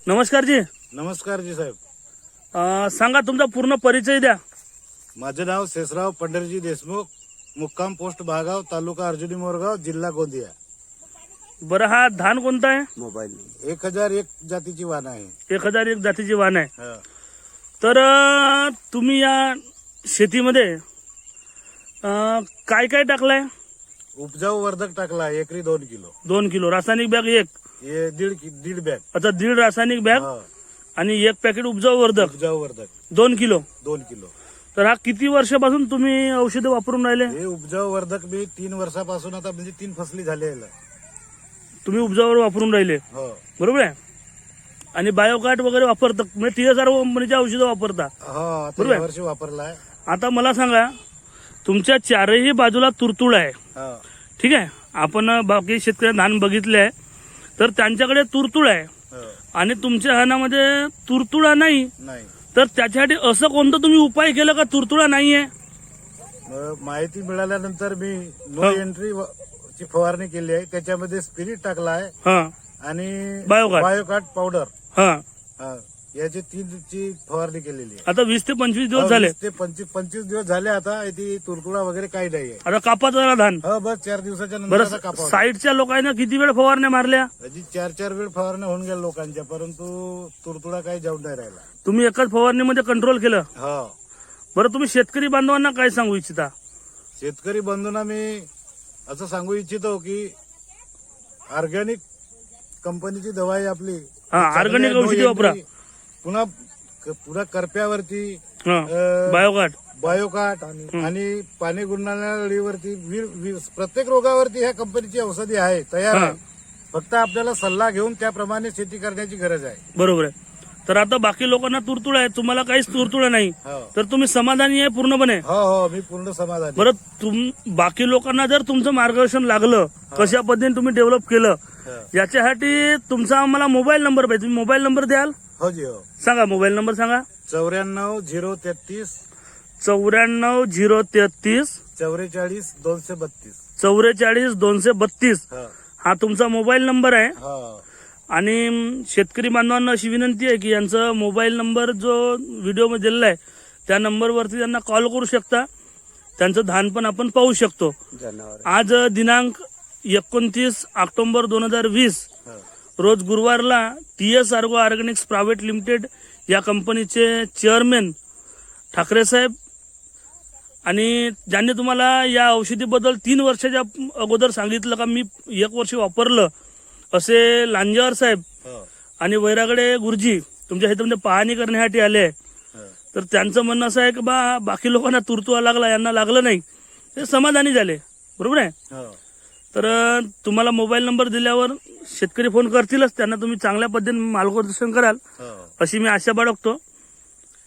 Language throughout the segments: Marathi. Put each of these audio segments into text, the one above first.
नमस्कार जी. नमस्कार जी साहेब. सांगा तुमचा पूर्ण परिचय द्या. माझे नाव शेषराव पंढरीजी देशमुख, मुक्काम पोस्ट भागाव, तालुका अर्जुनी मोरगाव, जिल्हा गोंदिया. बरं, हा धान कोणता आहे? मोबाईल 1001 जातीची वाण आहे. 1001 जातीची वाण आहे. हा. तर तुम्ही या शेतीमध्ये काय काय टाकलाय? उपजाऊ वर्धक टाकला एकरी 2 किलो. 2 किलो रासायनिक बॅग एक. हे दीड बॅग. आता 1.5 रासायनिक बॅग हा. आणि 1 पॅकेट उपजाऊ वर्धक उपजाऊ वर्धक 2 किलो. 2 किलो. तर हा किती वर्षापासून तुम्ही औषधं वापरून राहिले? हे उपजाऊ वर्धक मी 3 वर्षापासून आता म्हणजे 3 फसली झाले. तुम्ही उपजाऊवर वापरून राहिले, हो. बरोबर आहे. आणि बायोकार्ट वगैरे वापरता, म्हणजे TSR कंपनीचे औषधं वापरता. हो, बरोबर. आता वर्षी वापरलाय. आता मला सांगा, तुमच्या चारही बाजूला तुरतुळ आहे, हा. ठीक आहे. आपण बाकी शेतकरी धान बघितले आहे, तर त्यांच्याकडे तुरतुळ आहे हो. आणि तुमच्या धानामध्ये तुरतुळा नाही. नाही. तर त्याच्यासाठी असं कोणतं तुम्ही उपाय केलं का तुरतुळा नाहीये? माहिती मिळाल्यानंतर मी नो एंट्री ची फवारणी केली आहे. त्याच्यामध्ये स्पिरिट टाकला आहे हा. आणि बायोकार्ट. बायोकार्ट पावडर, हा. याची 3 ची फवारणी केलेली आहे. आता 20 ते 25 दिवस झाले. 20 ते 25 दिवस झाले. आता ती तुरतुळा वगैरे काही नाहीये. आता कापाचा झाला धान. हो, बस 4 दिवसाच्या नंतर आता बरं, कापावं. साईडच्या लोकांना किती वेळ फवारण्या मारल्या? अजी 4 वेळ फवारण्या होऊन गेल्या लोकांच्या, परंतु तुरतुळा काही जाऊन नाही राहिला. तुम्ही एकाच फवारणीमध्ये कंट्रोल केलं. हो. बरं, तुम्ही शेतकरी बांधवांना काय सांगू इच्छिता? शेतकरी बंधूंना मी असं सांगू इच्छितो की ऑर्गॅनिक कंपनीची दवाई आपली ऑर्गॅनिक औषधी वापरा. पुन्हा करप्यावरती बायोकार्ट, बायोकार्ट आणि पाणी गुंडाळीवरती प्रत्येक रोगावरती ह्या कंपनीची औषधी आहे, तयार आहे. फक्त आपल्याला सल्ला घेऊन त्याप्रमाणे शेती करण्याची गरज आहे. बरोबर आहे. तर आता बाकी लोकांना तुरतुळ आहे, तुम्हाला काहीच तुरतुळ नाही, हो. तर तुम्ही समाधानी आहे पूर्णपणे? हो हो, मी पूर्ण समाधानी. बरं, बाकी लोकांना जर तुमचं मार्गदर्शन लागलं, कशा पद्धतीने तुम्ही डेव्हलप केलं, याच्यासाठी तुमचा आम्हाला मोबाईल नंबर पाहिजे. तुम्ही मोबाईल नंबर द्याल? हो जी, हो. सांगा, मोबाईल नंबर सांगा. 94 033 94 033 44 232. 44 232 हा तुमचा मोबाईल नंबर आहे. हो. आणि शेतकरी बांधवांना अशी विनंती आहे की यांचा मोबाईल नंबर जो व्हिडिओमध्ये दिलेला आहे त्या नंबरवरती त्यांना कॉल करू शकता. त्यांचं धान पण आपण पाहू शकतो. आज दिनांक 29 ऑक्टोबर 2020 रोज गुरुवारला TS Ergo Organics private limited या कंपनीचे चेअरमॅन ठाकरे साहेब आणि ज्यांनी तुम्हाला या औषधीबद्दल 3 वर्षाच्या अगोदर सांगितलं का मी 1 वर्ष वापरलं, असे लांजेवार साहेब आणि वैरागडे गुरुजी तुमच्या शेतामध्ये पाहणी करण्यासाठी आले. तर त्यांचं म्हणणं असं आहे की बाकी लोकांना तुरतुळा लागला, यांना लागलं नाही, ते समाधानी झाले. बरोबर आहे. तर तुम्हाला मोबाईल नंबर दिल्यावर शेतकरी फोन करतीलच, त्यांना तुम्ही चांगल्या पद्धतीने मार्गदर्शन कराल अशी मी आशा बाळगतो.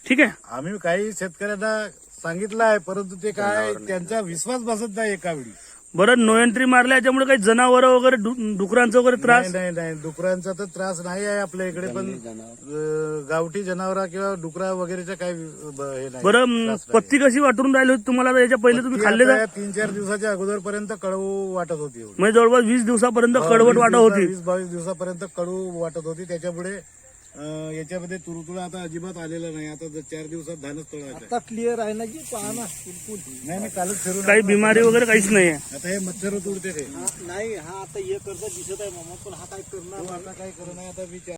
ठीक आहे. आम्ही काही शेतकऱ्यांना सांगितलं आहे, परंतु ते काय त्यांचा विश्वास बसत नाही एका वेळी. बरं, नो एंट्री मारल्या याच्यामुळे काही जनावर वगैरे डुकरांचा वगैरे त्रास? नाही, डुकरांचा तर त्रास नाही आहे आपल्या इकडे, पण गावठी जनावरा किंवा डुकरा वगैरेचा काही हे नाही. बरं, पत्ती कशी वाटून राहिली होती तुम्हाला याच्या पहिले? तुम्ही खाल्ले का? 3-4 दिवसाच्या अगोदरपर्यंत कडू वाटत होती. म्हणजे जवळपास 20 दिवसापर्यंत कडवट वाटत होती. 20-22 दिवसापर्यंत कडू वाटत होती. त्याच्यामुळे याच्यामध्ये तुरतुळा आता अजिबात आलेला नाही. आता 4 दिवसात धानच तळायचं. आता क्लिअर आहे ना जी, पहा ना बिलकुल नाही, कालच फिरून काही बिमारी वगैरे काहीच नाही आहे. आता हे मच्छर तुडते ते. नाही. हा आता हे कर्ज दिसत आहे मामा, पण हा काय करणार? आता काय करू नाही. आता विचार